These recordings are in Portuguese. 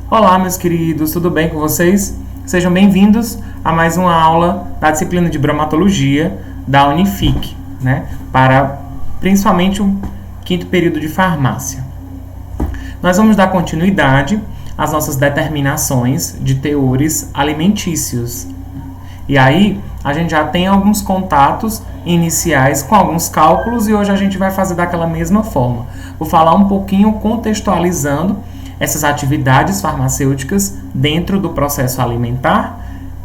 Olá, meus queridos, tudo bem com vocês? Sejam bem-vindos a mais uma aula da disciplina de bromatologia da Unific, para principalmente o quinto período de farmácia. Nós vamos dar continuidade às nossas determinações de teores alimentícios. E aí, a gente já tem alguns contatos iniciais com alguns cálculos e hoje a gente vai fazer daquela mesma forma. Vou falar um pouquinho contextualizando essas atividades farmacêuticas dentro do processo alimentar,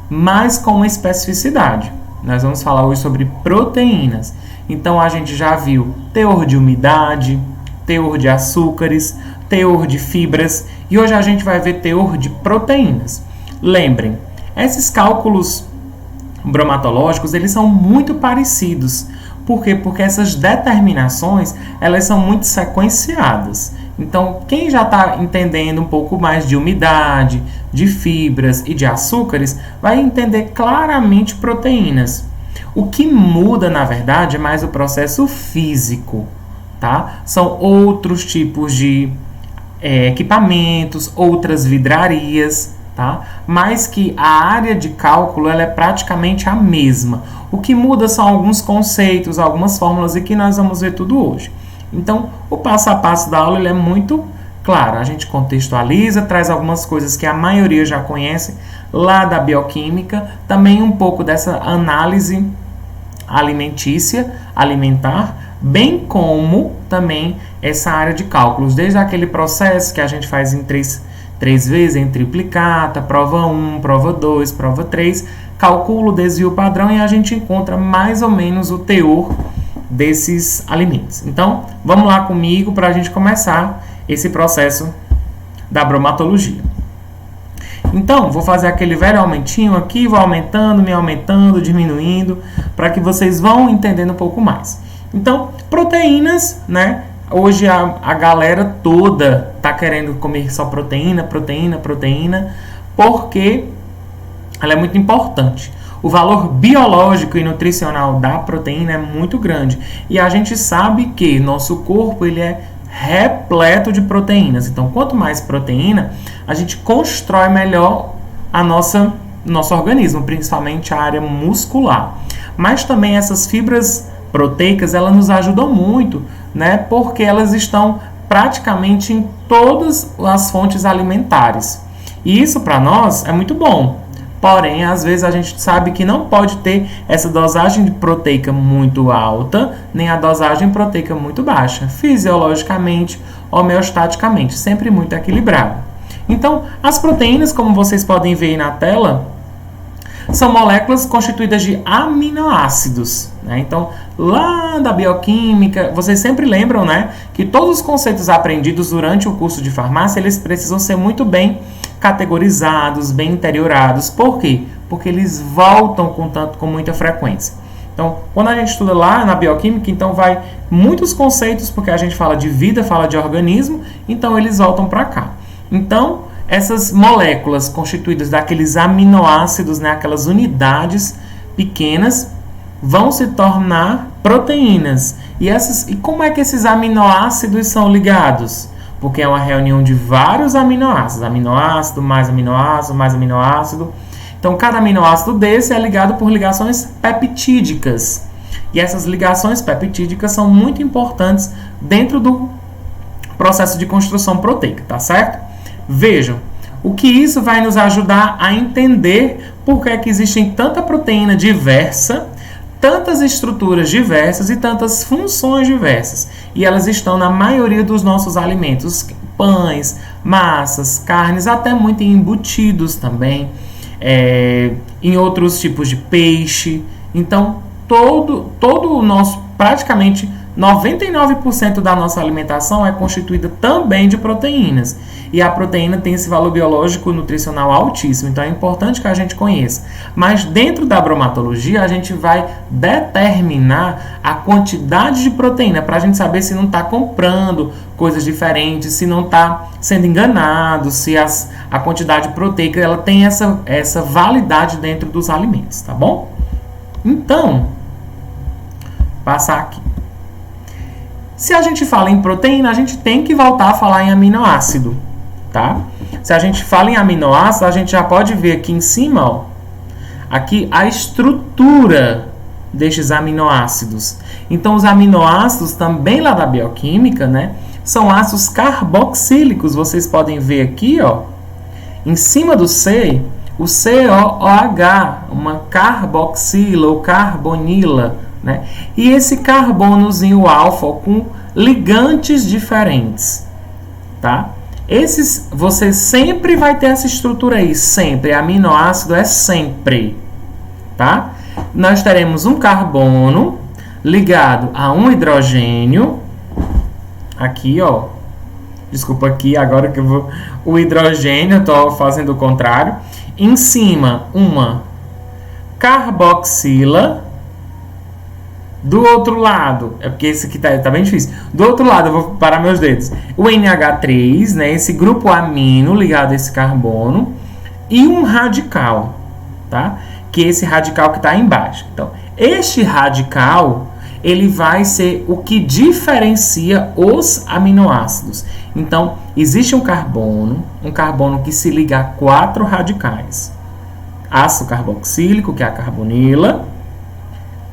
mas com uma especificidade. Nós vamos falar hoje sobre proteínas. Então, a gente já viu teor de umidade, teor de açúcares, teor de fibras e hoje a gente vai ver teor de proteínas. Lembrem, esses cálculos bromatológicos, eles são muito parecidos. Por quê? Porque essas determinações, elas são muito sequenciadas. Então, quem já está entendendo um pouco mais de umidade, de fibras e de açúcares, vai entender claramente proteínas. O que muda, na verdade, é mais o processo físico, tá? São outros tipos de equipamentos, outras vidrarias, tá? Mas que a área de cálculo ela é praticamente a mesma. O que muda são alguns conceitos, algumas fórmulas e que nós vamos ver tudo hoje. Então, o passo a passo da aula ele é muito claro. A gente contextualiza, traz algumas coisas que a maioria já conhece lá da bioquímica, também um pouco dessa análise alimentar, bem como também essa área de cálculos, desde aquele processo que a gente faz em três vezes, em triplicata, prova 1, prova 2, prova 3, calcula o desvio padrão e a gente encontra mais ou menos o teor desses alimentos. Então, vamos lá comigo para a gente começar esse processo da bromatologia. Então, vou fazer aquele velho aumentinho aqui, vou aumentando, diminuindo, para que vocês vão entendendo um pouco mais. Então, proteínas, Hoje a galera toda tá querendo comer só proteína, porque ela é muito importante. O valor biológico e nutricional da proteína é muito grande. E a gente sabe que nosso corpo ele é repleto de proteínas. Então, quanto mais proteína, a gente constrói melhor nosso organismo, principalmente a área muscular. Mas também essas fibras proteicas, elas nos ajudam muito, porque elas estão praticamente em todas as fontes alimentares. E isso para nós é muito bom. Porém, às vezes a gente sabe que não pode ter essa dosagem de proteica muito alta, nem a dosagem proteica muito baixa. Fisiologicamente, homeostaticamente, sempre muito equilibrado. Então, as proteínas, como vocês podem ver aí na tela, são moléculas constituídas de aminoácidos. Então, lá da bioquímica, vocês sempre lembram, que todos os conceitos aprendidos durante o curso de farmácia, eles precisam ser muito bem categorizados, bem interiorados. Por quê? Porque eles voltam com muita frequência. Então, quando a gente estuda lá na bioquímica, então vai muitos conceitos, porque a gente fala de vida, fala de organismo, então eles voltam para cá. Então, essas moléculas constituídas daqueles aminoácidos, aquelas unidades pequenas, vão se tornar proteínas. E como é que esses aminoácidos são ligados? Porque é uma reunião de vários aminoácidos. Aminoácido, mais aminoácido, mais aminoácido. Então, cada aminoácido desse é ligado por ligações peptídicas. E essas ligações peptídicas são muito importantes dentro do processo de construção proteica, tá certo? Vejam, o que isso vai nos ajudar a entender por que é que existem tanta proteína diversa, tantas estruturas diversas e tantas funções diversas. E elas estão na maioria dos nossos alimentos, pães, massas, carnes, até muito em embutidos também, em outros tipos de peixe. Então, todo o nosso, praticamente 99% da nossa alimentação é constituída também de proteínas. E a proteína tem esse valor biológico nutricional altíssimo, então é importante que a gente conheça. Mas dentro da bromatologia, a gente vai determinar a quantidade de proteína para a gente saber se não está comprando coisas diferentes, se não está sendo enganado, se a quantidade proteica ela tem essa validade dentro dos alimentos, tá bom? Então, passar aqui. Se a gente fala em proteína, a gente tem que voltar a falar em aminoácido. tá? Se a gente fala em aminoácidos, a gente já pode ver aqui em cima, ó, aqui a estrutura destes aminoácidos. Então, os aminoácidos também lá da bioquímica, né, são ácidos carboxílicos. Vocês podem ver aqui, ó, em cima do C, o COOH, uma carboxila ou carbonila, né? E esse carbonozinho alfa com ligantes diferentes, tá? Esses, você sempre vai ter essa estrutura aí, sempre. Aminoácido é sempre, tá? Nós teremos um carbono ligado a um hidrogênio. Aqui, ó. Desculpa aqui, agora que eu vou... O hidrogênio, eu estou fazendo o contrário. Em cima, uma carboxila. Do outro lado, é porque esse aqui tá bem difícil. Do outro lado, eu vou parar meus dedos. O NH3, né? Esse grupo amino ligado a esse carbono. E um radical, tá? Que é esse radical que está aí embaixo. Então, este radical, ele vai ser o que diferencia os aminoácidos. Então, existe um carbono que se liga a 4 radicais. Ácido carboxílico, que é a carbonila,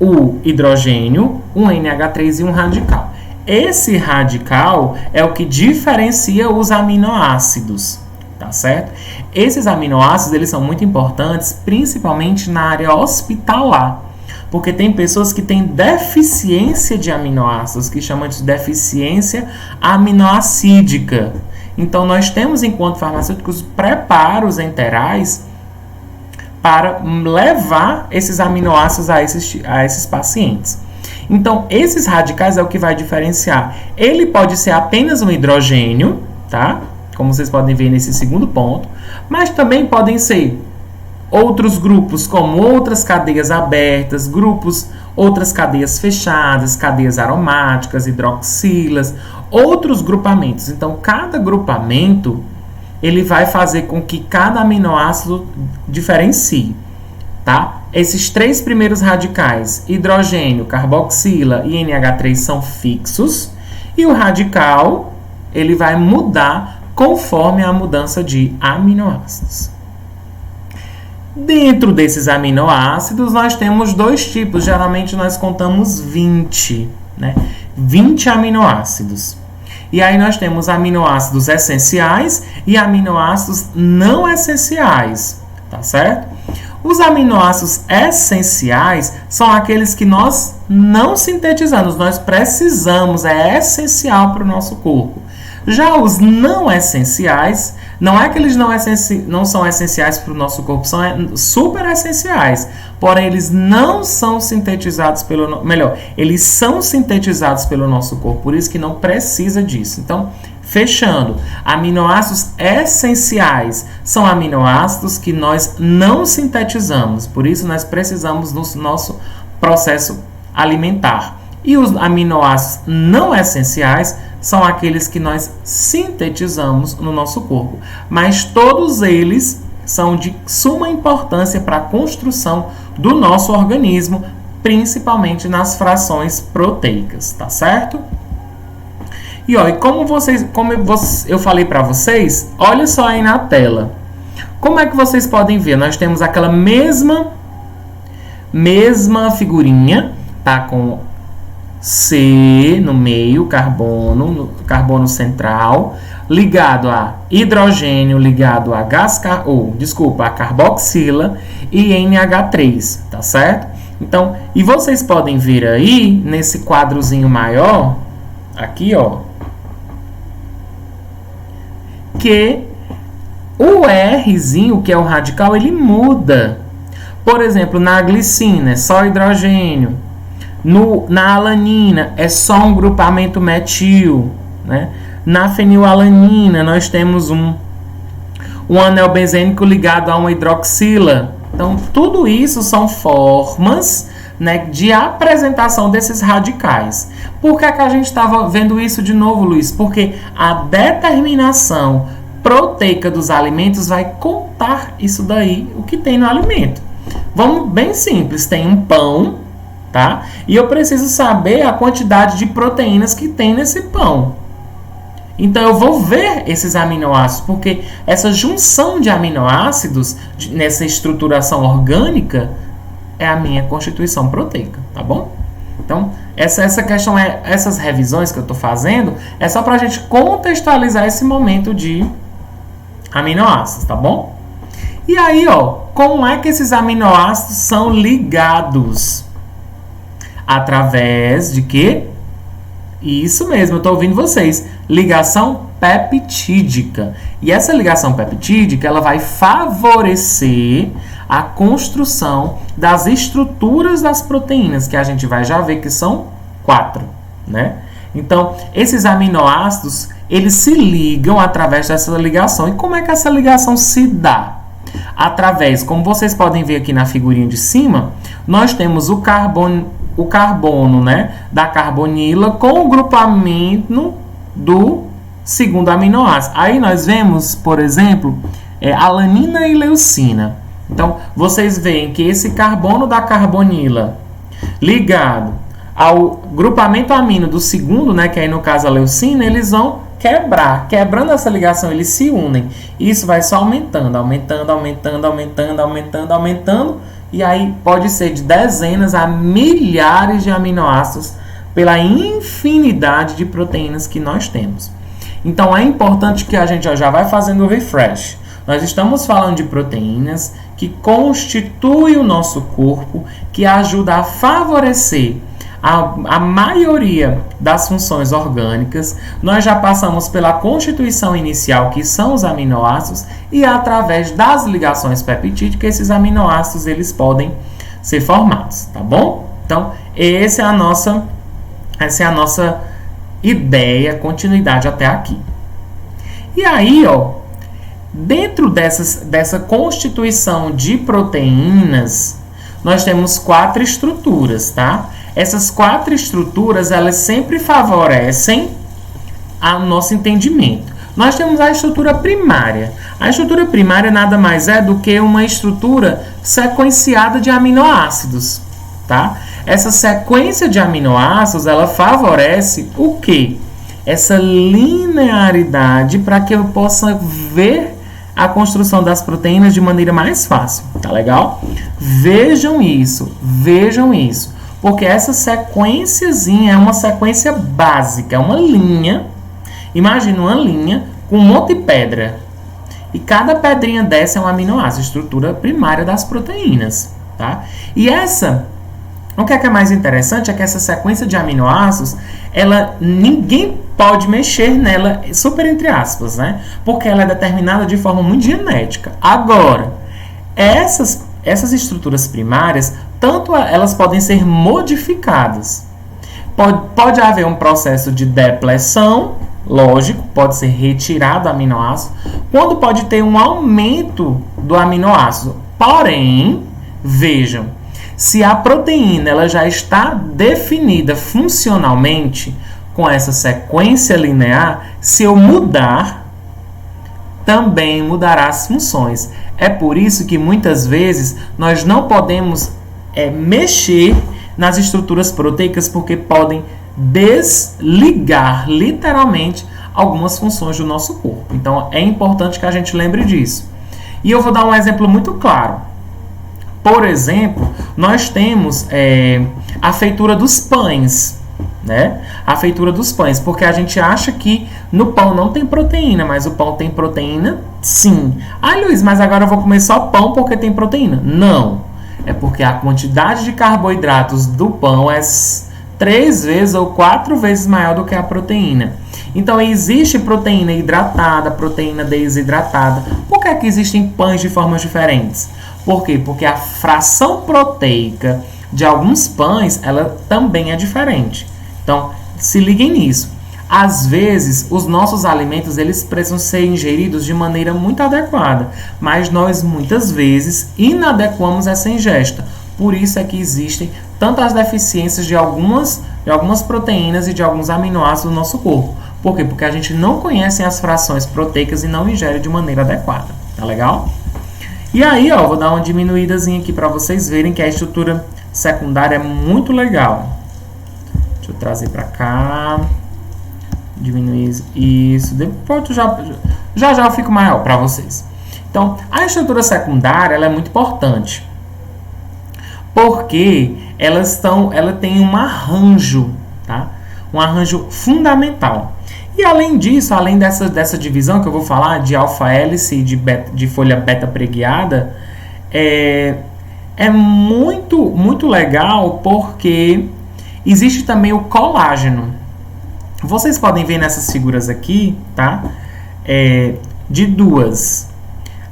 o hidrogênio, um NH3 e um radical. Esse radical é o que diferencia os aminoácidos, tá certo? Esses aminoácidos, eles são muito importantes, principalmente na área hospitalar, porque tem pessoas que têm deficiência de aminoácidos, que chamam de deficiência aminoacídica. Então, nós temos, enquanto farmacêuticos, preparos enterais para levar esses aminoácidos a esses pacientes. Então, esses radicais é o que vai diferenciar. Ele pode ser apenas um hidrogênio, tá? Como vocês podem ver nesse segundo ponto, mas também podem ser outros grupos, como outras cadeias abertas, outras cadeias fechadas, cadeias aromáticas, hidroxilas, outros grupamentos. Então, cada grupamento ele vai fazer com que cada aminoácido diferencie, tá? Esses 3 primeiros radicais, hidrogênio, carboxila e NH3, são fixos, e o radical ele vai mudar conforme a mudança de aminoácidos. Dentro desses aminoácidos, nós temos 2 tipos. Geralmente, nós contamos 20, né? 20 aminoácidos. E aí nós temos aminoácidos essenciais e aminoácidos não essenciais, tá certo? Os aminoácidos essenciais são aqueles que nós não sintetizamos, nós precisamos, é essencial para o nosso corpo. Já os não essenciais, não é que eles não são essenciais para o nosso corpo, são super essenciais. Porém, eles não são sintetizados eles são sintetizados pelo nosso corpo, por isso que não precisa disso. Então, fechando, aminoácidos essenciais são aminoácidos que nós não sintetizamos, por isso nós precisamos no nosso processo alimentar. E os aminoácidos não essenciais são aqueles que nós sintetizamos no nosso corpo, mas todos eles são de suma importância para a construção do nosso organismo, principalmente nas frações proteicas, tá certo? E ó, como eu falei para vocês, olha só aí na tela. Como é que vocês podem ver? Nós temos aquela mesma figurinha, tá? Com C no meio, carbono central, ligado a hidrogênio, ligado a a carboxila e NH3, tá certo? Então, e vocês podem ver aí, nesse quadrozinho maior, aqui, ó, que o Rzinho, que é o radical, ele muda. Por exemplo, na glicina é só hidrogênio. Na alanina é só um grupamento metil, né? Na fenilalanina nós temos um anel benzênico ligado a uma hidroxila. Então, tudo isso são formas, né, de apresentação desses radicais. Por que a gente estava vendo isso de novo, Luiz? Porque a determinação proteica dos alimentos vai contar isso daí, o que tem no alimento. Vamos bem simples, tem um pão, tá? E eu preciso saber a quantidade de proteínas que tem nesse pão. Então, eu vou ver esses aminoácidos, porque essa junção de aminoácidos nessa estruturação orgânica é a minha constituição proteica, tá bom? Então, essa questão, essas revisões que eu estou fazendo, é só para a gente contextualizar esse momento de aminoácidos, tá bom? E aí, ó, como é que esses aminoácidos são ligados? Através de quê? Isso mesmo, eu estou ouvindo vocês. Ligação peptídica. E essa ligação peptídica, ela vai favorecer a construção das estruturas das proteínas, que a gente vai já ver que são 4, né? Então, esses aminoácidos, eles se ligam através dessa ligação. E como é que essa ligação se dá? Através, como vocês podem ver aqui na figurinha de cima, nós temos o carbono, né, da carbonila com o grupamento do segundo aminoácido. Aí nós vemos, por exemplo, alanina e leucina. Então, vocês veem que esse carbono da carbonila ligado ao grupamento amino do segundo, né, que aí no caso a leucina, eles vão quebrando essa ligação, eles se unem. Isso vai só aumentando, e aí pode ser de dezenas a milhares de aminoácidos pela infinidade de proteínas que nós temos. Então é importante que a gente já vai fazendo o refresh. Nós estamos falando de proteínas que constituem o nosso corpo, que ajuda a favorecer a maioria das funções orgânicas. Nós já passamos pela constituição inicial, que são os aminoácidos, e através das ligações peptídicas, esses aminoácidos eles podem ser formados, tá bom? Então, essa é a nossa ideia, continuidade até aqui. E aí, ó, dentro dessa constituição de proteínas, nós temos 4 estruturas, tá? Essas 4 estruturas, elas sempre favorecem o nosso entendimento. Nós temos a estrutura primária. A estrutura primária nada mais é do que uma estrutura sequenciada de aminoácidos, tá? Essa sequência de aminoácidos, ela favorece o quê? Essa linearidade para que eu possa ver a construção das proteínas de maneira mais fácil, tá legal? Vejam isso. Porque essa sequenciazinha é uma sequência básica, é uma linha. Imagina uma linha com um monte de pedra. E cada pedrinha dessa é um aminoácido, estrutura primária das proteínas, tá? E o que é mais interessante é que essa sequência de aminoácidos, ninguém pode mexer nela, super entre aspas, né? Porque ela é determinada de forma muito genética. Agora, essas estruturas primárias, tanto elas podem ser modificadas. Pode haver um processo de depleção, lógico, pode ser retirado o aminoácido, quando pode ter um aumento do aminoácido. Porém, vejam, se a proteína ela já está definida funcionalmente com essa sequência linear, se eu mudar, também mudará as funções. É por isso que muitas vezes nós não podemos mexer nas estruturas proteicas, porque podem desligar literalmente algumas funções do nosso corpo. Então é importante que a gente lembre disso. E eu vou dar um exemplo muito claro. Por exemplo, nós temos a feitura dos pães, né? A feitura dos pães, porque a gente acha que no pão não tem proteína, mas o pão tem proteína sim. Ah, Luiz, mas agora eu vou comer só pão porque tem proteína. Não, é porque a quantidade de carboidratos do pão é 3 vezes ou 4 vezes maior do que a proteína. Então existe proteína hidratada, proteína desidratada. Por que existem pães de formas diferentes? Por quê? Porque a fração proteica de alguns pães, ela também é diferente. Então, se liguem nisso. Às vezes, os nossos alimentos, eles precisam ser ingeridos de maneira muito adequada, mas nós, muitas vezes, inadequamos essa ingesta. Por isso é que existem tantas deficiências de algumas proteínas e de alguns aminoácidos no nosso corpo. Por quê? Porque a gente não conhece as frações proteicas e não ingere de maneira adequada. Tá legal? E aí, ó, vou dar uma diminuídazinha aqui para vocês verem que a estrutura secundária é muito legal. Deixa eu trazer para cá. Diminuir isso. Depois já eu fico maior para vocês. Então, a estrutura secundária ela é muito importante. Porque ela tem um arranjo, tá? Um arranjo fundamental. E além disso, além dessa divisão que eu vou falar de alfa-hélice e de folha beta preguiada, é muito legal porque existe também o colágeno. Vocês podem ver nessas figuras aqui, tá? De duas.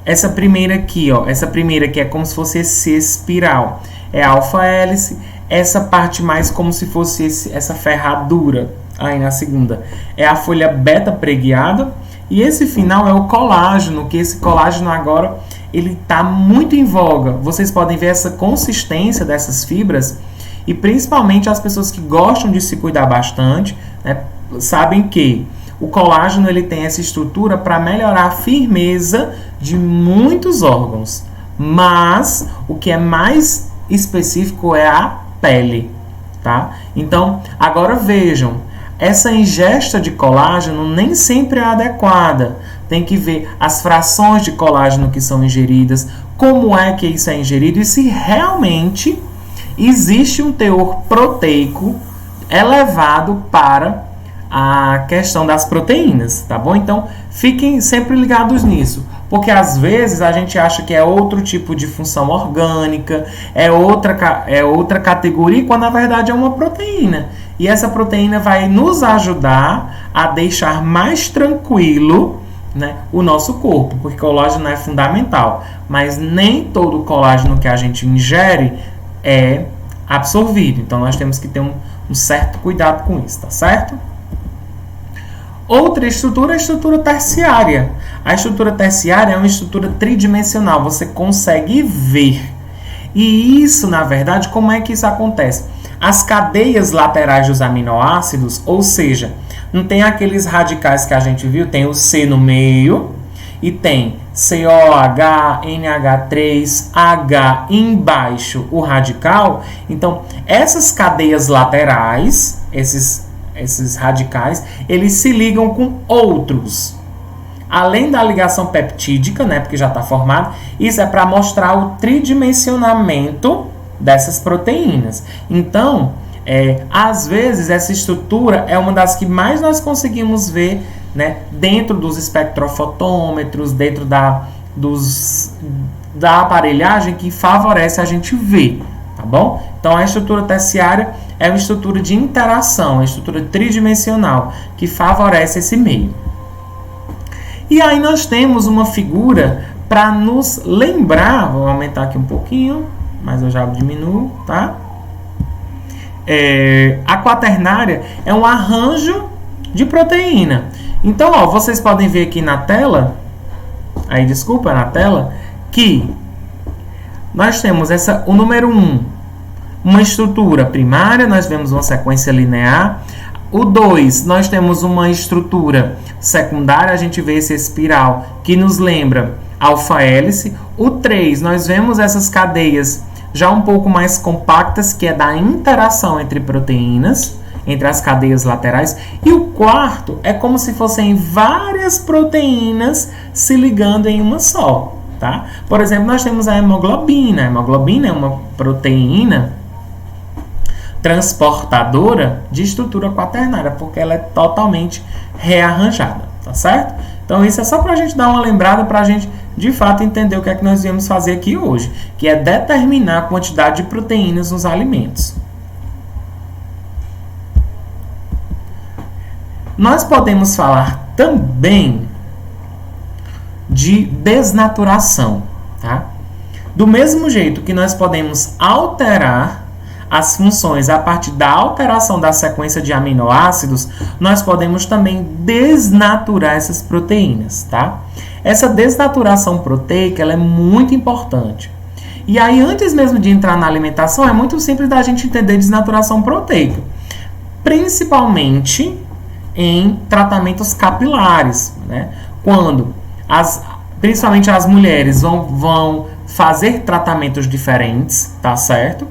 Essa primeira aqui, ó, essa primeira que é como se fosse esse espiral, é a alfa-hélice. Essa parte mais como se fosse essa ferradura, aí na segunda, é a folha beta preguiada. E esse final é o colágeno, que esse colágeno agora ele está muito em voga. Vocês podem ver essa consistência dessas fibras e principalmente as pessoas que gostam de se cuidar bastante, né, sabem que o colágeno ele tem essa estrutura para melhorar a firmeza de muitos órgãos, mas o que é mais específico é a pele, tá? Então, agora vejam, essa ingesta de colágeno nem sempre é adequada. Tem que ver as frações de colágeno que são ingeridas, como é que isso é ingerido e se realmente existe um teor proteico elevado para a questão das proteínas, tá bom? Então, fiquem sempre ligados nisso, porque às vezes a gente acha que é outro tipo de função orgânica, é outra categoria, quando na verdade é uma proteína. E essa proteína vai nos ajudar a deixar mais tranquilo, né, o nosso corpo, porque o colágeno é fundamental, mas nem todo o colágeno que a gente ingere é absorvido. Então, nós temos que ter um certo cuidado com isso, tá certo? Outra estrutura é a estrutura terciária. A estrutura terciária é uma estrutura tridimensional, você consegue ver. E isso, na verdade, como é que isso acontece? As cadeias laterais dos aminoácidos, ou seja, não tem aqueles radicais que a gente viu, tem o C no meio e tem COH, NH3, H embaixo o radical. Então, essas cadeias laterais, esses radicais, eles se ligam com outros. Além da ligação peptídica, né, porque já está formado, isso é para mostrar o tridimensionamento dessas proteínas. Então, às vezes, essa estrutura é uma das que mais nós conseguimos ver, né, dentro dos espectrofotômetros, dentro da aparelhagem que favorece a gente ver, tá bom? Então, a estrutura terciária é uma estrutura de interação, uma estrutura tridimensional, que favorece esse meio. E aí nós temos uma figura para nos lembrar, vou aumentar aqui um pouquinho, mas eu já diminuo, tá? A quaternária é um arranjo de proteína. Então, ó, vocês podem ver aqui na tela, na tela, que nós temos o número 1, uma estrutura primária, nós vemos uma sequência linear. O 2, nós temos uma estrutura secundária, a gente vê esse espiral que nos lembra alfa-hélice. O 3, nós vemos essas cadeias já um pouco mais compactas, que é da interação entre proteínas, entre as cadeias laterais. E o 4 é como se fossem várias proteínas se ligando em uma só, tá? Por exemplo, nós temos a hemoglobina. A hemoglobina é uma proteína transportadora de estrutura quaternária, porque ela é totalmente rearranjada, tá certo? Então, isso é só para a gente dar uma lembrada, para a gente, de fato, entender o que é que nós viemos fazer aqui hoje, que é determinar a quantidade de proteínas nos alimentos. Nós podemos falar também de desnaturação, tá? Do mesmo jeito que nós podemos alterar as funções a partir da alteração da sequência de aminoácidos, nós podemos também desnaturar essas proteínas, tá? Essa desnaturação proteica, ela é muito importante. E aí, antes mesmo de entrar na alimentação, é muito simples da gente entender desnaturação proteica, principalmente em tratamentos capilares, né? Quando principalmente as mulheres vão fazer tratamentos diferentes, tá certo?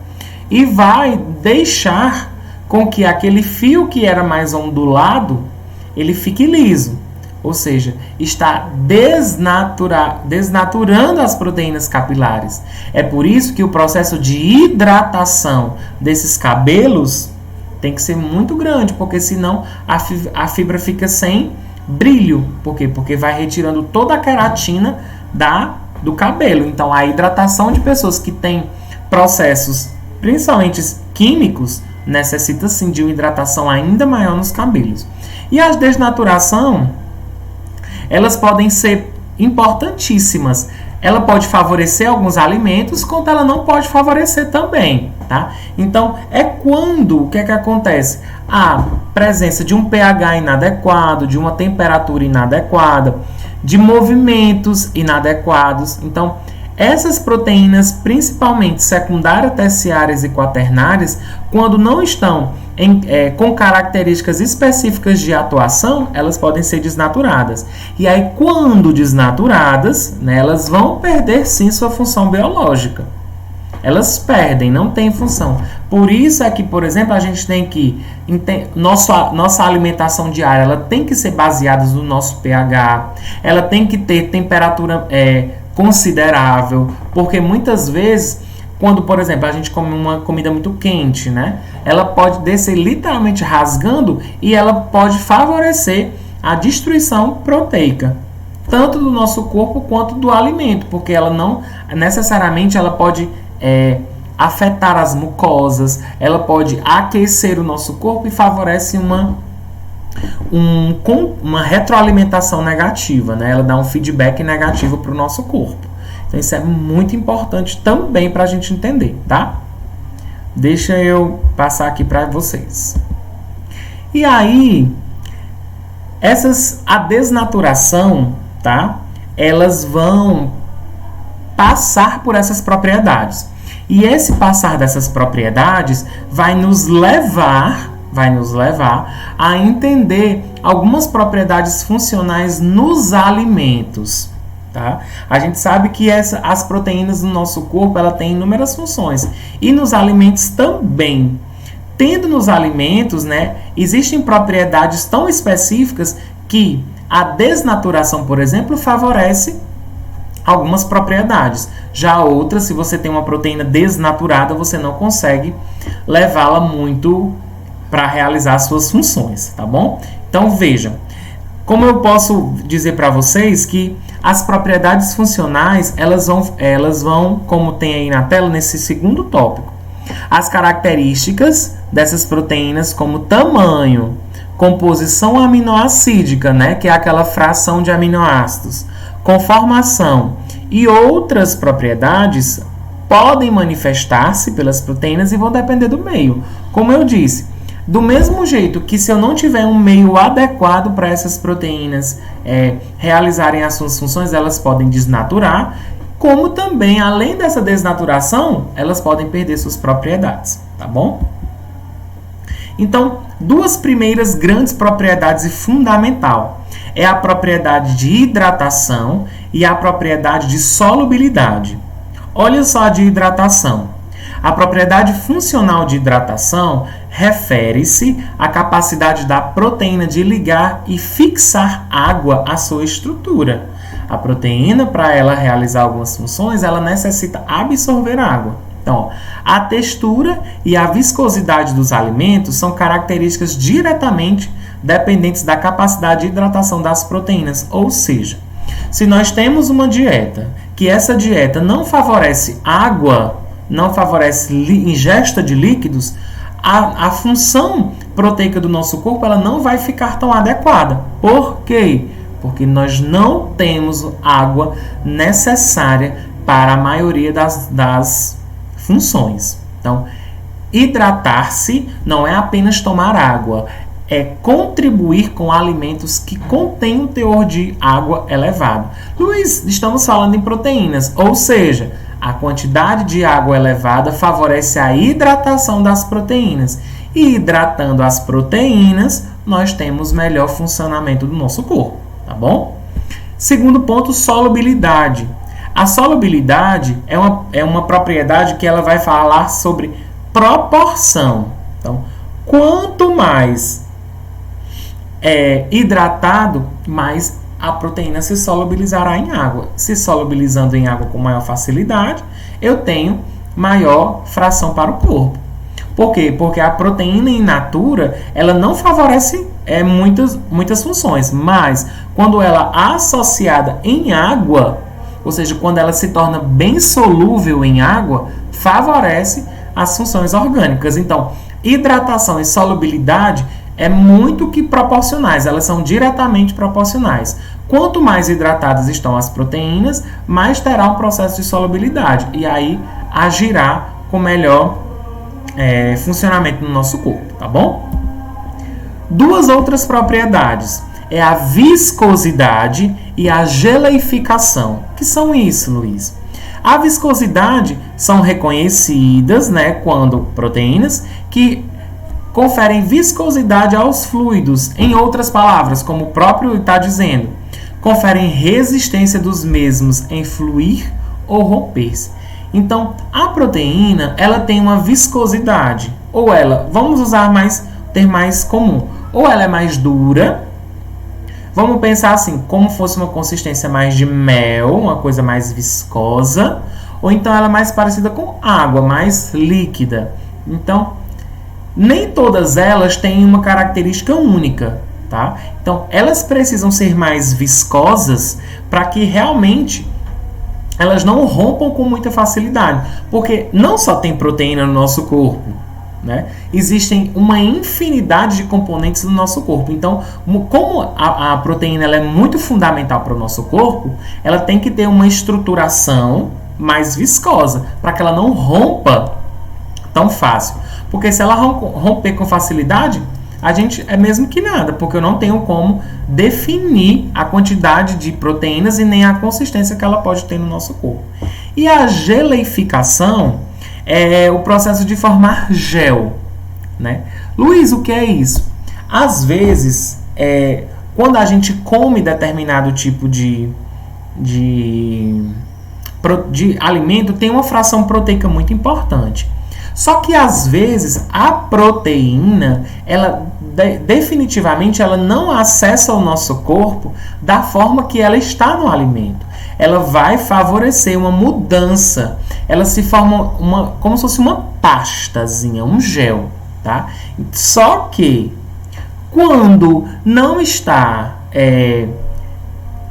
E vai deixar com que aquele fio que era mais ondulado, ele fique liso. Ou seja, está desnaturando as proteínas capilares. É por isso que o processo de hidratação desses cabelos tem que ser muito grande, porque senão a fibra fica sem brilho. Por quê? Porque vai retirando toda a queratina do cabelo. Então, a hidratação de pessoas que têm processos, principalmente químicos, necessita sim de uma hidratação ainda maior nos cabelos. E a desnaturação, elas podem ser importantíssimas. Ela pode favorecer alguns alimentos, quanto ela não pode favorecer também, tá? Então, o que acontece? A presença de um pH inadequado, de uma temperatura inadequada, de movimentos inadequados. Então, essas proteínas, principalmente secundárias, terciárias e quaternárias, quando não estão com características específicas de atuação, elas podem ser desnaturadas. E aí, quando desnaturadas, né, elas vão perder sim sua função biológica. Elas perdem, não tem função. Por isso é que, por exemplo, a gente tem que... Nossa alimentação diária, ela tem que ser baseada no nosso pH, ela tem que ter temperatura considerável, porque muitas vezes, quando, por exemplo, a gente come uma comida muito quente, né? Ela pode descer literalmente rasgando e ela pode favorecer a destruição proteica, tanto do nosso corpo quanto do alimento, porque ela não necessariamente ela pode afetar as mucosas, ela pode aquecer o nosso corpo e favorece uma retroalimentação negativa, né? Ela dá um feedback negativo para o nosso corpo. Então isso é muito importante também para a gente entender, tá? Deixa eu passar aqui para vocês. E aí, a desnaturação, tá? Elas vão passar por essas propriedades. E esse passar dessas propriedades vai nos levar a entender algumas propriedades funcionais nos alimentos, tá? A gente sabe que as proteínas do nosso corpo, ela tem inúmeras funções, e nos alimentos também. Tendo nos alimentos, né, existem propriedades tão específicas que a desnaturação, por exemplo, favorece algumas propriedades. Já outras, se você tem uma proteína desnaturada, você não consegue levá-la muito para realizar suas funções, tá bom? Então vejam, como eu posso dizer para vocês que as propriedades funcionais, elas vão, como tem aí na tela, nesse segundo tópico. As características dessas proteínas, como tamanho, composição aminoacídica, né, que é aquela fração de aminoácidos, conformação e outras propriedades podem manifestar-se pelas proteínas e vão depender do meio. Como eu disse, do mesmo jeito que se eu não tiver um meio adequado para essas proteínas realizarem as suas funções, elas podem desnaturar, como também, além dessa desnaturação, elas podem perder suas propriedades, tá bom? Então, duas primeiras grandes propriedades e fundamental é a propriedade de hidratação e a propriedade de solubilidade. Olha só a de hidratação. A propriedade funcional de hidratação refere-se à capacidade da proteína de ligar e fixar água à sua estrutura. A proteína, para ela realizar algumas funções, ela necessita absorver água. Então, a textura e a viscosidade dos alimentos são características diretamente dependentes da capacidade de hidratação das proteínas. Ou seja, se nós temos uma dieta que essa dieta não favorece água, não favorece ingesta de líquidos, a função proteica do nosso corpo ela não vai ficar tão adequada. Por quê? Porque nós não temos água necessária para a maioria das funções. Então, hidratar-se não é apenas tomar água, é contribuir com alimentos que contêm um teor de água elevado. Luiz, estamos falando em proteínas, ou seja, a quantidade de água elevada favorece a hidratação das proteínas. E hidratando as proteínas, nós temos melhor funcionamento do nosso corpo, tá bom? Segundo ponto, solubilidade. A solubilidade é uma propriedade que ela vai falar sobre proporção. Então, quanto mais hidratado, mais a proteína se solubilizará em água. Se solubilizando em água com maior facilidade, eu tenho maior fração para o corpo. Por quê? Porque a proteína in natura, ela não favorece muitas funções, mas quando ela é associada em água, ou seja, quando ela se torna bem solúvel em água, favorece as funções orgânicas. Então, hidratação e solubilidade é muito que proporcionais, elas são diretamente proporcionais. Quanto mais hidratadas estão as proteínas, mais terá um processo de solubilidade, e aí agirá com melhor funcionamento no nosso corpo, tá bom? Duas outras propriedades é a viscosidade e a geleificação. O que são isso, Luiz? A viscosidade são reconhecidas, quando proteínas que conferem viscosidade aos fluidos. Em outras palavras, como o próprio está dizendo, conferem resistência dos mesmos em fluir ou romper-se. Então, a proteína, ela tem uma viscosidade, ou ela, vamos usar ter mais comum, ou ela é mais dura, vamos pensar assim, como fosse uma consistência mais de mel, uma coisa mais viscosa, ou então ela é mais parecida com água, mais líquida. Então, nem todas elas têm uma característica única, tá? Então, elas precisam ser mais viscosas para que realmente elas não rompam com muita facilidade, porque não só tem proteína no nosso corpo, existem uma infinidade de componentes no nosso corpo. Então, como a proteína ela é muito fundamental para o nosso corpo, ela tem que ter uma estruturação mais viscosa, para que ela não rompa tão fácil. Porque se ela romper com facilidade, a gente é mesmo que nada, porque eu não tenho como definir a quantidade de proteínas e nem a consistência que ela pode ter no nosso corpo. E a geleificação é o processo de formar gel, Luiz, o que é isso? Às vezes, quando a gente come determinado tipo de alimento, tem uma fração proteica muito importante. Só que às vezes a proteína, ela definitivamente ela não acessa o nosso corpo da forma que ela está no alimento. Ela vai favorecer uma mudança. Ela se forma como se fosse uma pastazinha, um gel, tá? Só que quando não está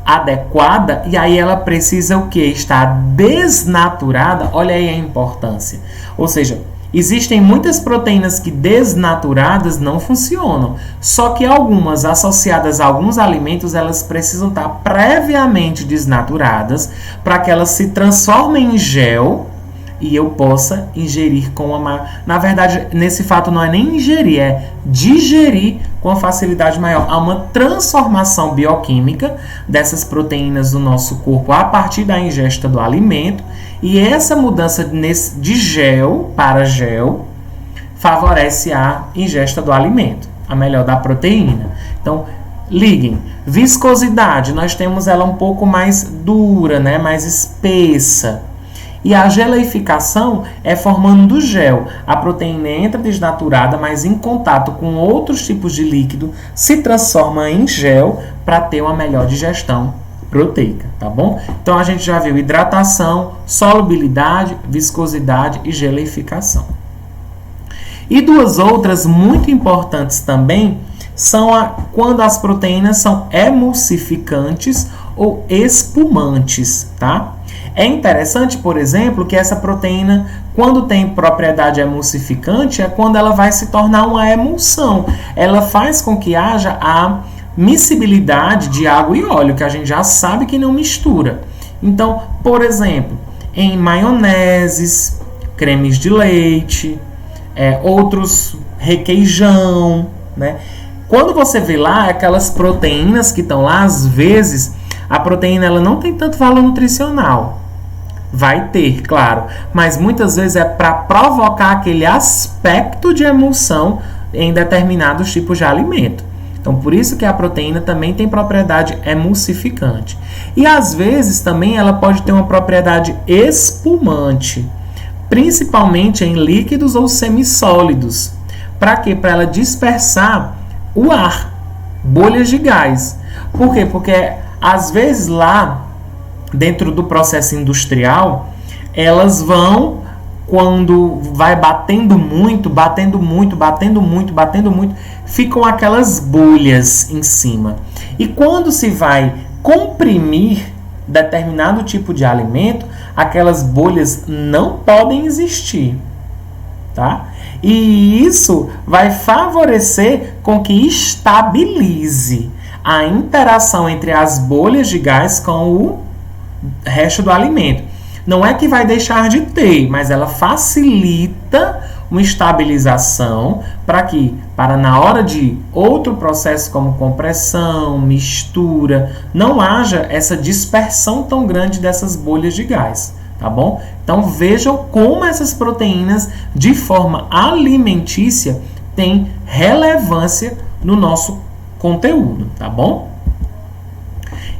adequada, e aí ela precisa o quê? Estar desnaturada. Olha aí a importância. Ou seja, existem muitas proteínas que desnaturadas não funcionam. Só que algumas associadas a alguns alimentos, elas precisam estar previamente desnaturadas para que elas se transformem em gel e eu possa ingerir com Na verdade, nesse fato não é nem ingerir, é digerir com uma facilidade maior. Há uma transformação bioquímica dessas proteínas do nosso corpo a partir da ingesta do alimento, e essa mudança de gel para gel favorece a ingesta do alimento, a melhor da proteína. Então, liguem. Viscosidade, nós temos ela um pouco mais dura, mais espessa. E a geleificação é formando gel. A proteína entra desnaturada, mas em contato com outros tipos de líquido, se transforma em gel para ter uma melhor digestão proteica, tá bom? Então, a gente já viu hidratação, solubilidade, viscosidade e geleificação. E duas outras muito importantes também são quando as proteínas são emulsificantes ou espumantes, tá? É interessante, por exemplo, que essa proteína, quando tem propriedade emulsificante, é quando ela vai se tornar uma emulsão. Ela faz com que haja a miscibilidade de água e óleo, que a gente já sabe que não mistura. Então, por exemplo, em maioneses, cremes de leite, outros requeijão, Quando você vê lá aquelas proteínas que estão lá, às vezes a proteína ela não tem tanto valor nutricional. Vai ter, claro, mas muitas vezes é para provocar aquele aspecto de emulsão em determinados tipos de alimento. Então, por isso que a proteína também tem propriedade emulsificante. E às vezes também ela pode ter uma propriedade espumante, principalmente em líquidos ou semissólidos. Para quê? Para ela dispersar o ar, bolhas de gás. Por quê? Porque às vezes lá dentro do processo industrial, elas vão, quando vai batendo muito, ficam aquelas bolhas em cima. E quando se vai comprimir determinado tipo de alimento, aquelas bolhas não podem existir, tá? E isso vai favorecer com que estabilize a interação entre as bolhas de gás com o resto do alimento. Não é que vai deixar de ter, mas ela facilita uma estabilização para na hora de outro processo como compressão, mistura, não haja essa dispersão tão grande dessas bolhas de gás, tá bom? Então vejam como essas proteínas de forma alimentícia têm relevância no nosso conteúdo, tá bom?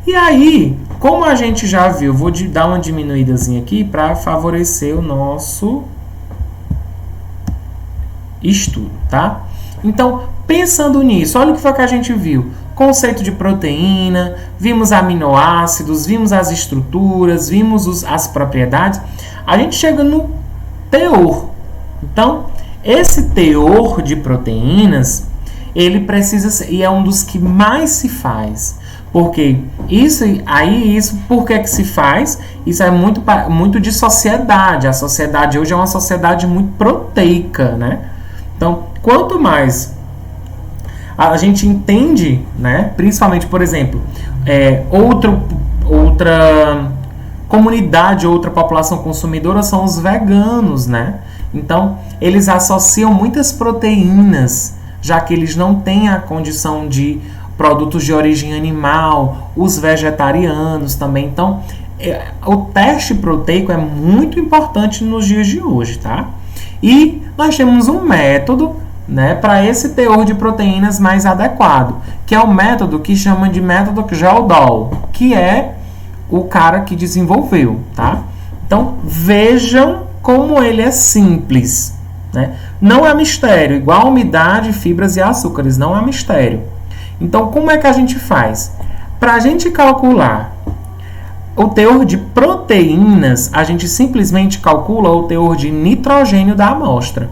E aí, como a gente já viu, vou dar uma diminuídazinha aqui para favorecer o nosso estudo, tá? Então, pensando nisso, olha o que foi que a gente viu. Conceito de proteína, vimos aminoácidos, vimos as estruturas, vimos as propriedades. A gente chega no teor. Então, esse teor de proteínas, ele precisa ser, e é um dos que mais se faz. Porque por que se faz? Isso é muito de sociedade. A sociedade hoje é uma sociedade muito proteica, né? Então, quanto mais a gente entende, né? Principalmente, por exemplo, outra comunidade, outra população consumidora são os veganos, né? Então, eles associam muitas proteínas, já que eles não têm a condição de produtos de origem animal, os vegetarianos também. Então, o teste proteico é muito importante nos dias de hoje, tá? E nós temos um método, né, para esse teor de proteínas mais adequado, que é o método que chama de método Geldof, que é o cara que desenvolveu, tá? Então, vejam como ele é simples, né? Não é mistério, igual umidade, fibras e açúcares, não é mistério. Então, como é que a gente faz? Para a gente calcular o teor de proteínas, a gente simplesmente calcula o teor de nitrogênio da amostra.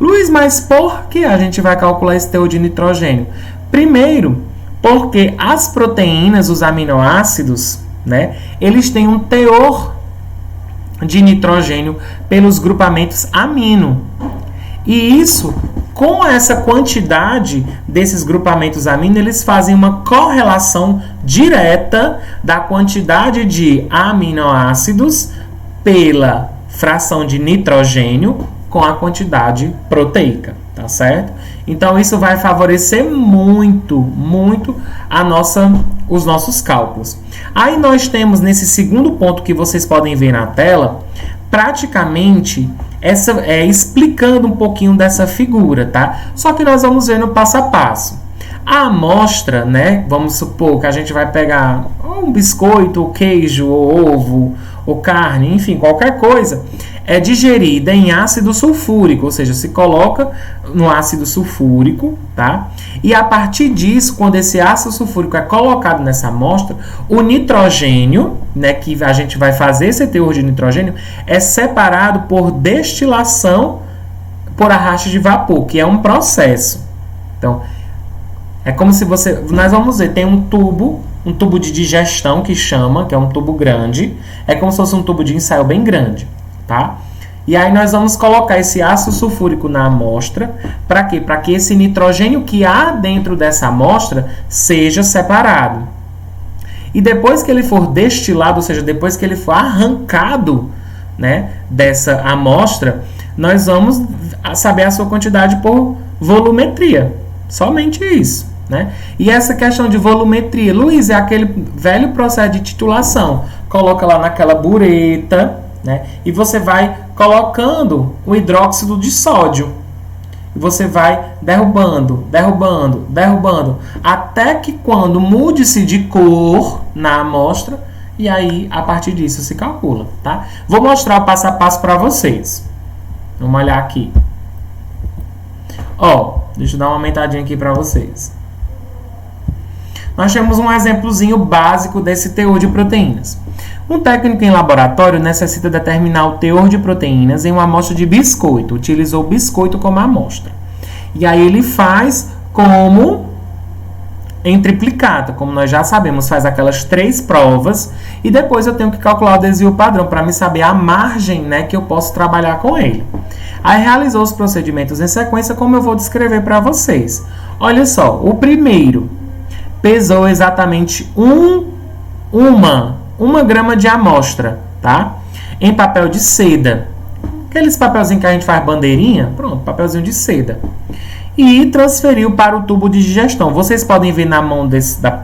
Luiz, mas por que a gente vai calcular esse teor de nitrogênio? Primeiro, porque as proteínas, os aminoácidos, né, eles têm um teor de nitrogênio pelos grupamentos amino. E isso, com essa quantidade desses grupamentos amino, eles fazem uma correlação direta da quantidade de aminoácidos pela fração de nitrogênio com a quantidade proteica, tá certo? Então, isso vai favorecer muito os nossos cálculos. Aí nós temos, nesse segundo ponto que vocês podem ver na tela, praticamente explicando um pouquinho dessa figura, tá? Só que nós vamos ver no passo a passo. A amostra, né? Vamos supor que a gente vai pegar um biscoito, ou queijo, ou ovo, ou carne, enfim, qualquer coisa, é digerida em ácido sulfúrico, ou seja, se coloca no ácido sulfúrico, tá? E a partir disso, quando esse ácido sulfúrico é colocado nessa amostra, o nitrogênio, né, que a gente vai fazer esse teor de nitrogênio, é separado por destilação por arrasto de vapor, que é um processo. Então, é como se nós vamos ver, tem um tubo de digestão que é um tubo grande, é como se fosse um tubo de ensaio bem grande, tá? E aí nós vamos colocar esse ácido sulfúrico na amostra, para quê? Para que esse nitrogênio que há dentro dessa amostra seja separado. E depois que ele for destilado, ou seja, depois que ele for arrancado, né, dessa amostra, nós vamos saber a sua quantidade por volumetria. Somente isso, né? E essa questão de volumetria, Luiz, é aquele velho processo de titulação. Coloca lá naquela bureta, né? E você vai colocando o hidróxido de sódio. E você vai derrubando, até que quando mude-se de cor na amostra, e aí, a partir disso, se calcula, tá? Vou mostrar o passo a passo para vocês. Vamos olhar aqui. Ó, deixa eu dar uma aumentadinha aqui para vocês. Nós temos um exemplozinho básico desse teor de proteínas. Um técnico em laboratório necessita determinar o teor de proteínas em uma amostra de biscoito. Utilizou o biscoito como amostra. E aí ele faz como em triplicata, como nós já sabemos, faz aquelas 3 provas e depois eu tenho que calcular o desvio padrão para me saber a margem, né, que eu posso trabalhar com ele. Aí realizou os procedimentos em sequência, como eu vou descrever para vocês. Olha só, o primeiro pesou exatamente uma grama de amostra, tá? Em papel de seda. Aqueles papelzinhos que a gente faz bandeirinha, pronto, papelzinho de seda. E transferiu para o tubo de digestão. Vocês podem ver na mão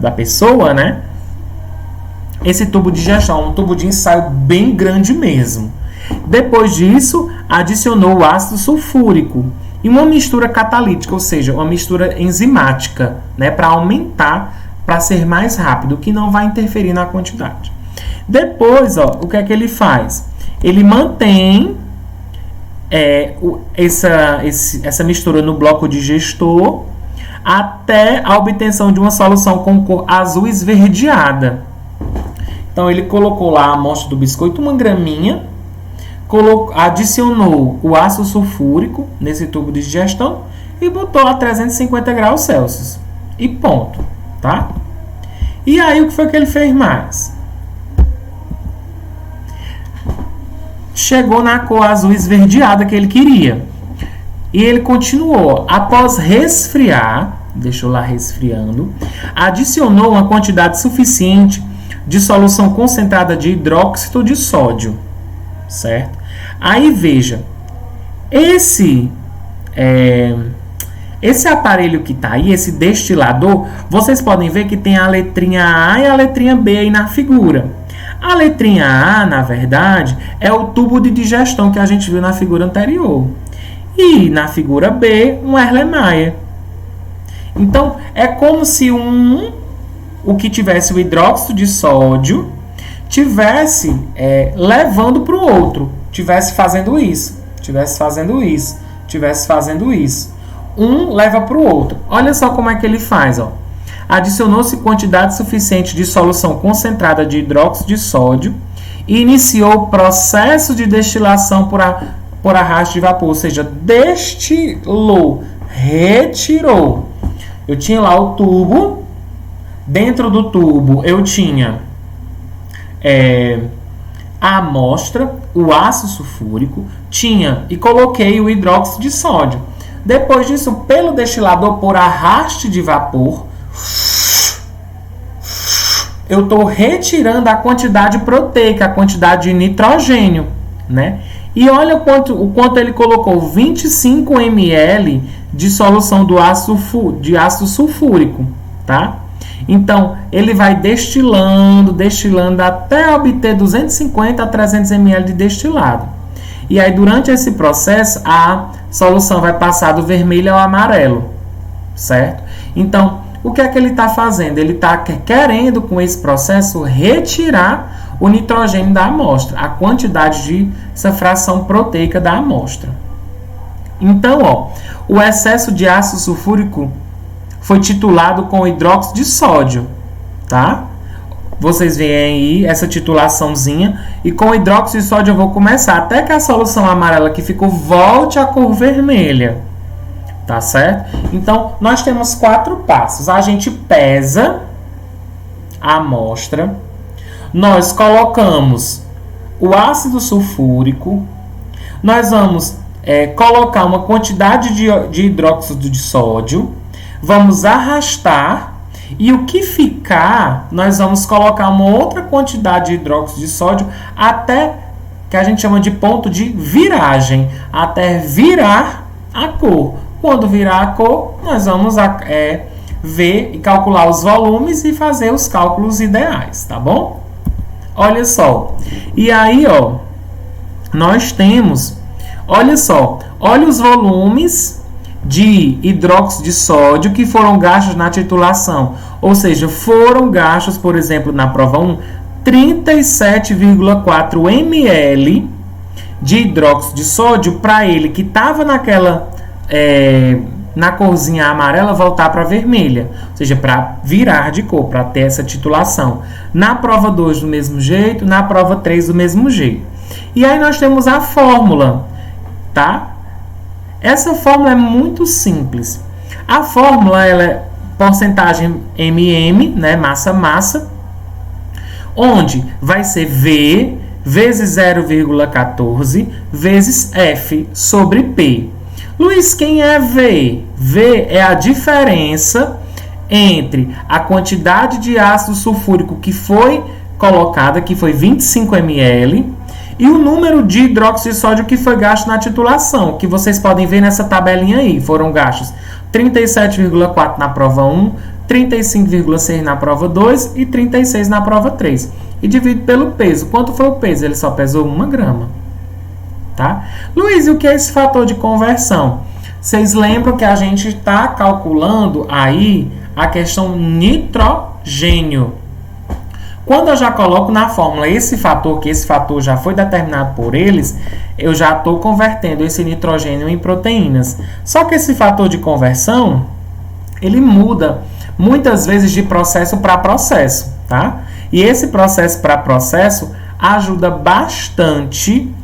da pessoa, né? Esse tubo de digestão, um tubo de ensaio bem grande mesmo. Depois disso, adicionou o ácido sulfúrico e uma mistura catalítica, ou seja, uma mistura enzimática, né? Para aumentar, para ser mais rápido, que não vai interferir na quantidade. Depois, ó, o que é que ele faz? Ele mantém essa mistura no bloco digestor até a obtenção de uma solução com cor azul esverdeada. Então, ele colocou lá a amostra do biscoito, uma graminha, adicionou o ácido sulfúrico nesse tubo de digestão e botou a 350 graus Celsius. E ponto, tá? E aí, o que foi que ele fez mais? Chegou na cor azul esverdeada que ele queria. E ele continuou. Após resfriar, deixou lá resfriando, adicionou uma quantidade suficiente de solução concentrada de hidróxido de sódio. Certo? Aí veja, esse aparelho que está aí, esse destilador, vocês podem ver que tem a letrinha A e a letrinha B aí na figura. A letrinha A, na verdade, é o tubo de digestão que a gente viu na figura anterior. E na figura B, um Erlenmeyer. Então, é como se o que tivesse o hidróxido de sódio tivesse levando para o outro. Tivesse fazendo isso. Um leva para o outro. Olha só como é que ele faz, ó. Adicionou-se quantidade suficiente de solução concentrada de hidróxido de sódio e iniciou o processo de destilação por arrasto de vapor, ou seja, destilou, retirou. Eu tinha lá o tubo, dentro do tubo eu tinha a amostra, o ácido sulfúrico, e coloquei o hidróxido de sódio. Depois disso, pelo destilador por arraste de vapor, eu estou retirando a quantidade proteica, a quantidade de nitrogênio, né? E olha o quanto ele colocou, 25 ml de solução de ácido sulfúrico, tá? Então, ele vai destilando até obter 250 a 300 ml de destilado. E aí, durante esse processo, a solução vai passar do vermelho ao amarelo, certo? Então, o que é que ele está fazendo? Ele está querendo, com esse processo, retirar o nitrogênio da amostra, a quantidade de essa fração proteica da amostra. Então, ó, o excesso de ácido sulfúrico foi titulado com hidróxido de sódio, tá? Vocês veem aí essa titulaçãozinha. E com hidróxido de sódio eu vou começar até que a solução amarela que ficou volte à cor vermelha. Tá certo? Então, nós temos 4 passos. A gente pesa a amostra. Nós colocamos o ácido sulfúrico. Nós vamos colocar uma quantidade de hidróxido de sódio. Vamos arrastar. E o que ficar, nós vamos colocar uma outra quantidade de hidróxido de sódio até que a gente chama de ponto de viragem, até virar a cor. Quando virar a cor, nós vamos ver e calcular os volumes e fazer os cálculos ideais, tá bom? Olha só. E aí, ó, nós temos, olha só, olha os volumes de hidróxido de sódio que foram gastos na titulação. Ou seja, foram gastos, por exemplo, na prova 1, 37,4 ml de hidróxido de sódio para ele que estava na corzinha amarela voltar para vermelha, ou seja, para virar de cor, para ter essa titulação. Na prova 2 do mesmo jeito, na prova 3 do mesmo jeito. E aí nós temos a fórmula, tá? Essa fórmula é muito simples. A fórmula ela é porcentagem MM, né, massa, onde vai ser V vezes 0,14 vezes F sobre P. Luiz, quem é V? V é a diferença entre a quantidade de ácido sulfúrico que foi colocada, que foi 25 ml, e o número de hidróxido de sódio que foi gasto na titulação, que vocês podem ver nessa tabelinha aí. Foram gastos 37,4 na prova 1, 35,6 na prova 2 e 36 na prova 3. E dividido pelo peso. Quanto foi o peso? Ele só pesou 1 grama. Tá? Luiz, e o que é esse fator de conversão? Vocês lembram que a gente está calculando aí a questão nitrogênio. Quando eu já coloco na fórmula esse fator, que esse fator já foi determinado por eles, eu já estou convertendo esse nitrogênio em proteínas. Só que esse fator de conversão, ele muda muitas vezes de processo para processo, tá? E esse processo para processo ajuda bastante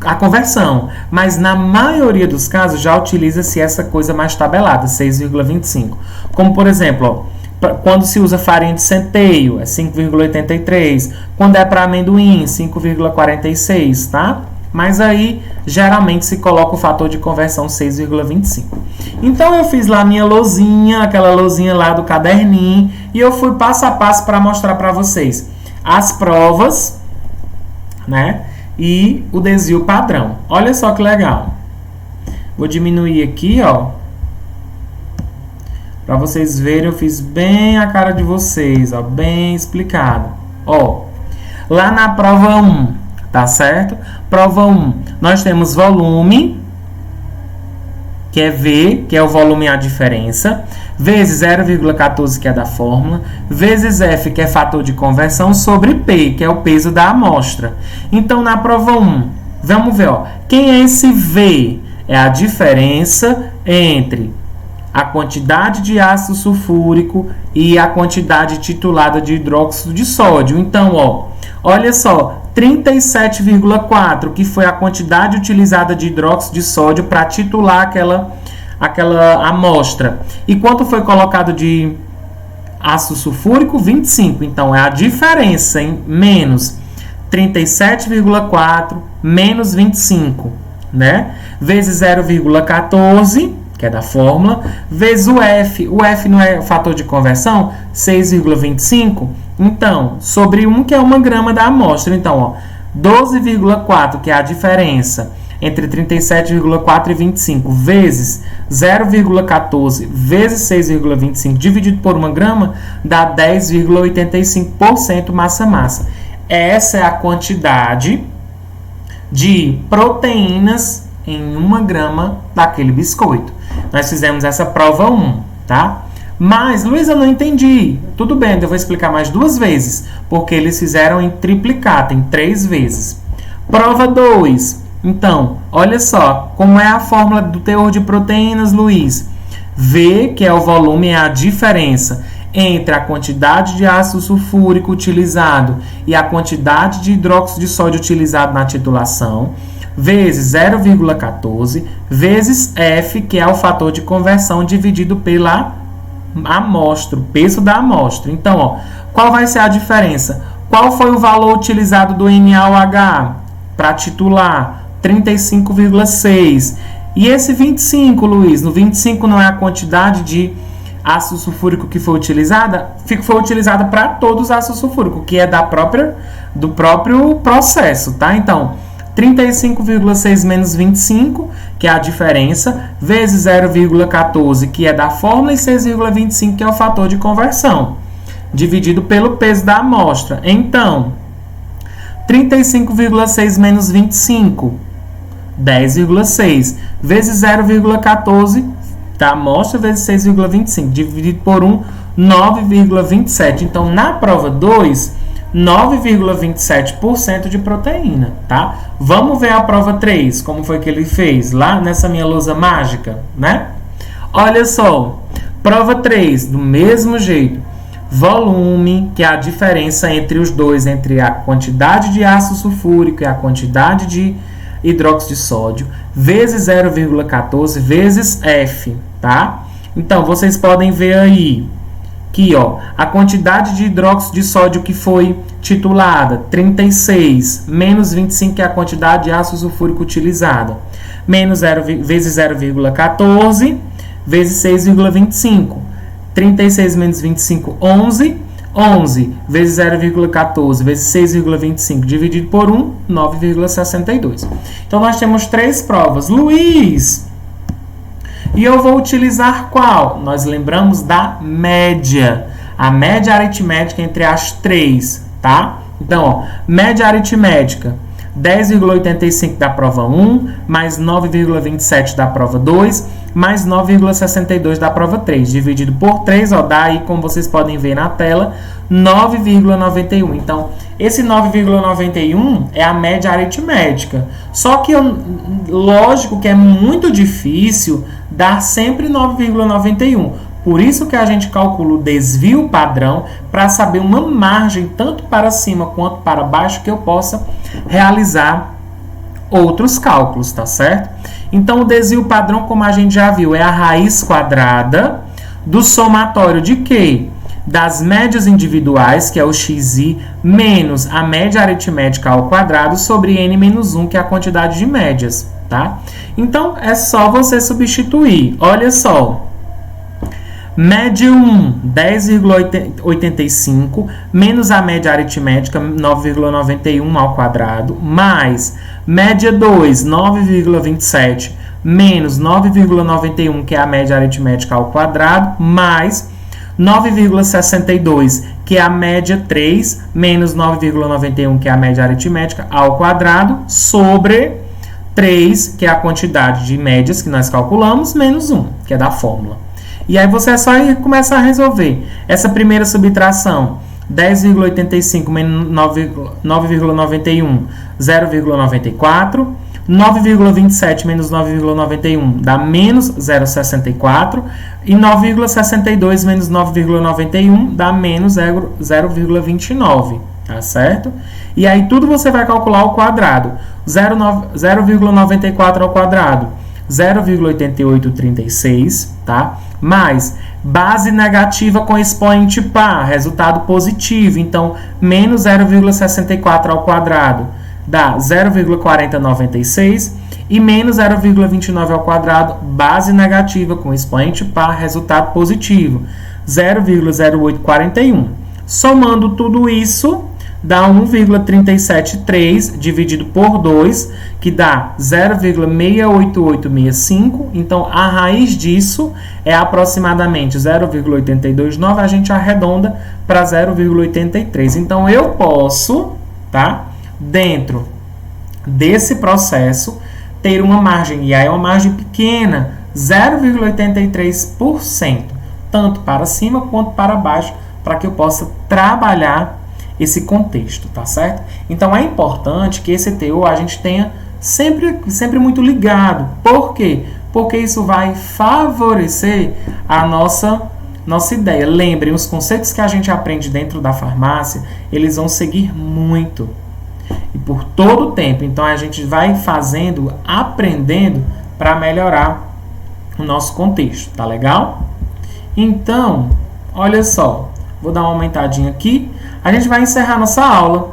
a conversão, mas na maioria dos casos já utiliza-se essa coisa mais tabelada, 6,25. Como por exemplo, quando se usa farinha de centeio, é 5,83. Quando é para amendoim, 5,46, tá? Mas aí, geralmente, se coloca o fator de conversão 6,25. Então, eu fiz lá minha lousinha, aquela lousinha lá do caderninho, e eu fui passo a passo para mostrar para vocês as provas, né? E o desvio padrão. Olha só que legal. Vou diminuir aqui, ó. Para vocês verem, eu fiz bem a cara de vocês, ó, bem explicado. Ó, lá na prova 1, tá certo? Prova 1, nós temos volume, que é V, que é o volume a diferença, vezes 0,14, que é da fórmula, vezes F, que é fator de conversão, sobre P, que é o peso da amostra. Então, na prova 1, vamos ver, ó, quem é esse V? É a diferença entre a quantidade de ácido sulfúrico e a quantidade titulada de hidróxido de sódio. Então, ó, olha só, 37,4, que foi a quantidade utilizada de hidróxido de sódio para titular aquela amostra. E quanto foi colocado de ácido sulfúrico? 25. Então, é a diferença em menos 37,4 menos 25, né? Vezes 0,14, que é da fórmula, vezes o F. O F não é o fator de conversão? 6,25. Então, sobre 1, que é 1 grama da amostra. Então, ó, 12,4, que é a diferença entre 37,4 e 25, vezes 0,14 vezes 6,25 dividido por 1 grama, dá 10,85% massa-massa. Essa é a quantidade de proteínas em 1 grama daquele biscoito. Nós fizemos essa prova 1, tá? Mas, Luiz, eu não entendi. Tudo bem, eu vou explicar mais 2 vezes, porque eles fizeram em triplicata, em 3 vezes. Prova 2. Então, olha só, como é a fórmula do teor de proteínas, Luiz? V, que é o volume, é a diferença entre a quantidade de ácido sulfúrico utilizado e a quantidade de hidróxido de sódio utilizado na titulação, vezes 0,14, vezes F, que é o fator de conversão, dividido pela amostra, o peso da amostra. Então, ó, qual vai ser a diferença? Qual foi o valor utilizado do NaOH para titular? 35,6. E esse 25, Luiz? No 25 não é a quantidade de ácido sulfúrico que foi utilizada? Foi utilizada para todos os ácidos sulfúricos, que é do próprio processo, tá? Então, 35,6 menos 25, que é a diferença, vezes 0,14, que é da fórmula, e 6,25, que é o fator de conversão, dividido pelo peso da amostra. Então, 35,6 menos 25, 10,6, vezes 0,14 da amostra, vezes 6,25, dividido por 1, 9,27. Então, na prova 2, 9,27% de proteína, tá? Vamos ver a prova 3, como foi que ele fez lá nessa minha lousa mágica, né? Olha só, prova 3, do mesmo jeito. Volume, que é a diferença entre os dois, entre a quantidade de ácido sulfúrico e a quantidade de hidróxido de sódio, vezes 0,14 vezes F, tá? Então, vocês podem ver aí que, ó, a quantidade de hidróxido de sódio que foi titulada, 36, menos 25, que é a quantidade de ácido sulfúrico utilizada, menos 0, vezes 0,14, vezes 6,25. 36 menos 25, 11. 11 vezes 0,14 vezes 6,25 dividido por 1, 9,62. Então, nós temos 3 provas. Luiz, e eu vou utilizar qual? Nós lembramos da média. A média aritmética entre as 3, tá? Então, ó, média aritmética, 10,85 da prova 1, mais 9,27 da prova 2, mais 9,62 da prova 3. Dividido por 3, ó, dá aí, como vocês podem ver na tela, 9,91. Então, esse 9,91 é a média aritmética. Só que, lógico que é muito difícil dar sempre 9,91. Por isso que a gente calcula o desvio padrão para saber uma margem, tanto para cima quanto para baixo, que eu possa realizar outros cálculos, tá certo? Então, o desvio padrão, como a gente já viu, é a raiz quadrada do somatório de quê? Das médias individuais, que é o xi, menos a média aritmética ao quadrado, sobre n menos 1, que é a quantidade de médias, tá? Então, é só você substituir. Olha só. Média 1, 10,85, menos a média aritmética, 9,91 ao quadrado, mais média 2, 9,27, menos 9,91, que é a média aritmética ao quadrado, mais 9,62, que é a média 3, menos 9,91, que é a média aritmética ao quadrado, sobre 3, que é a quantidade de médias que nós calculamos, menos 1, que é da fórmula. E aí você é só começar a resolver. Essa primeira subtração, 10,85 menos 9,91, 0,94. 9,27 menos 9,91 dá menos 0,64. E 9,62 menos 9,91 dá menos 0,29. Tá certo? E aí tudo você vai calcular ao quadrado. 0,94 ao quadrado, 0,8836, tá? Mais base negativa com expoente par, resultado positivo. Então, menos 0,64 ao quadrado dá 0,4096 e menos 0,29 ao quadrado, base negativa com expoente par, resultado positivo, 0,0841. Somando tudo isso, dá 1,373 dividido por 2, que dá 0,68865. Então, a raiz disso é aproximadamente 0,829. A gente arredonda para 0,83. Então, eu posso, tá, dentro desse processo, ter uma margem, e aí é uma margem pequena, 0,83%, tanto para cima quanto para baixo, para que eu possa trabalhar esse contexto, tá certo? Então, é importante que esse teor a gente tenha sempre muito ligado. Por quê? Porque isso vai favorecer a nossa ideia. Lembrem, os conceitos que a gente aprende dentro da farmácia, eles vão seguir muito. E por todo o tempo. Então, a gente vai aprendendo para melhorar o nosso contexto, tá legal? Então, olha só. Vou dar uma aumentadinha aqui. A gente vai encerrar nossa aula,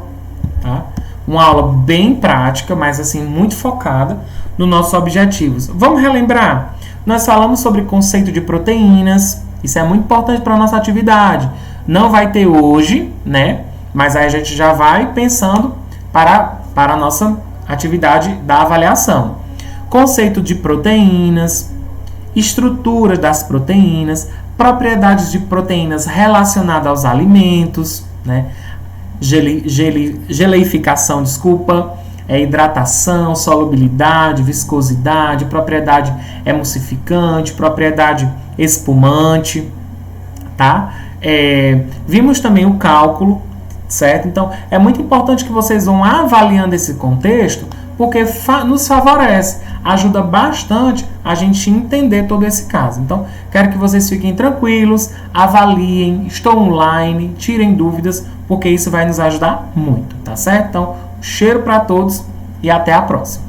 tá? Uma aula bem prática, mas assim, muito focada nos nossos objetivos. Vamos relembrar? Nós falamos sobre conceito de proteínas. Isso é muito importante para a nossa atividade. Não vai ter hoje, né? Mas aí a gente já vai pensando para a nossa atividade da avaliação. Conceito de proteínas, estrutura das proteínas, propriedades de proteínas relacionadas aos alimentos, né? Geleificação, hidratação, solubilidade, viscosidade, propriedade emulsificante, propriedade espumante, tá? Vimos também o cálculo, certo? Então, é muito importante que vocês vão avaliando esse contexto, porque nos favorece, ajuda bastante a gente entender todo esse caso. Então, quero que vocês fiquem tranquilos, avaliem, estou online, tirem dúvidas, porque isso vai nos ajudar muito, tá certo? Então, cheiro para todos e até a próxima.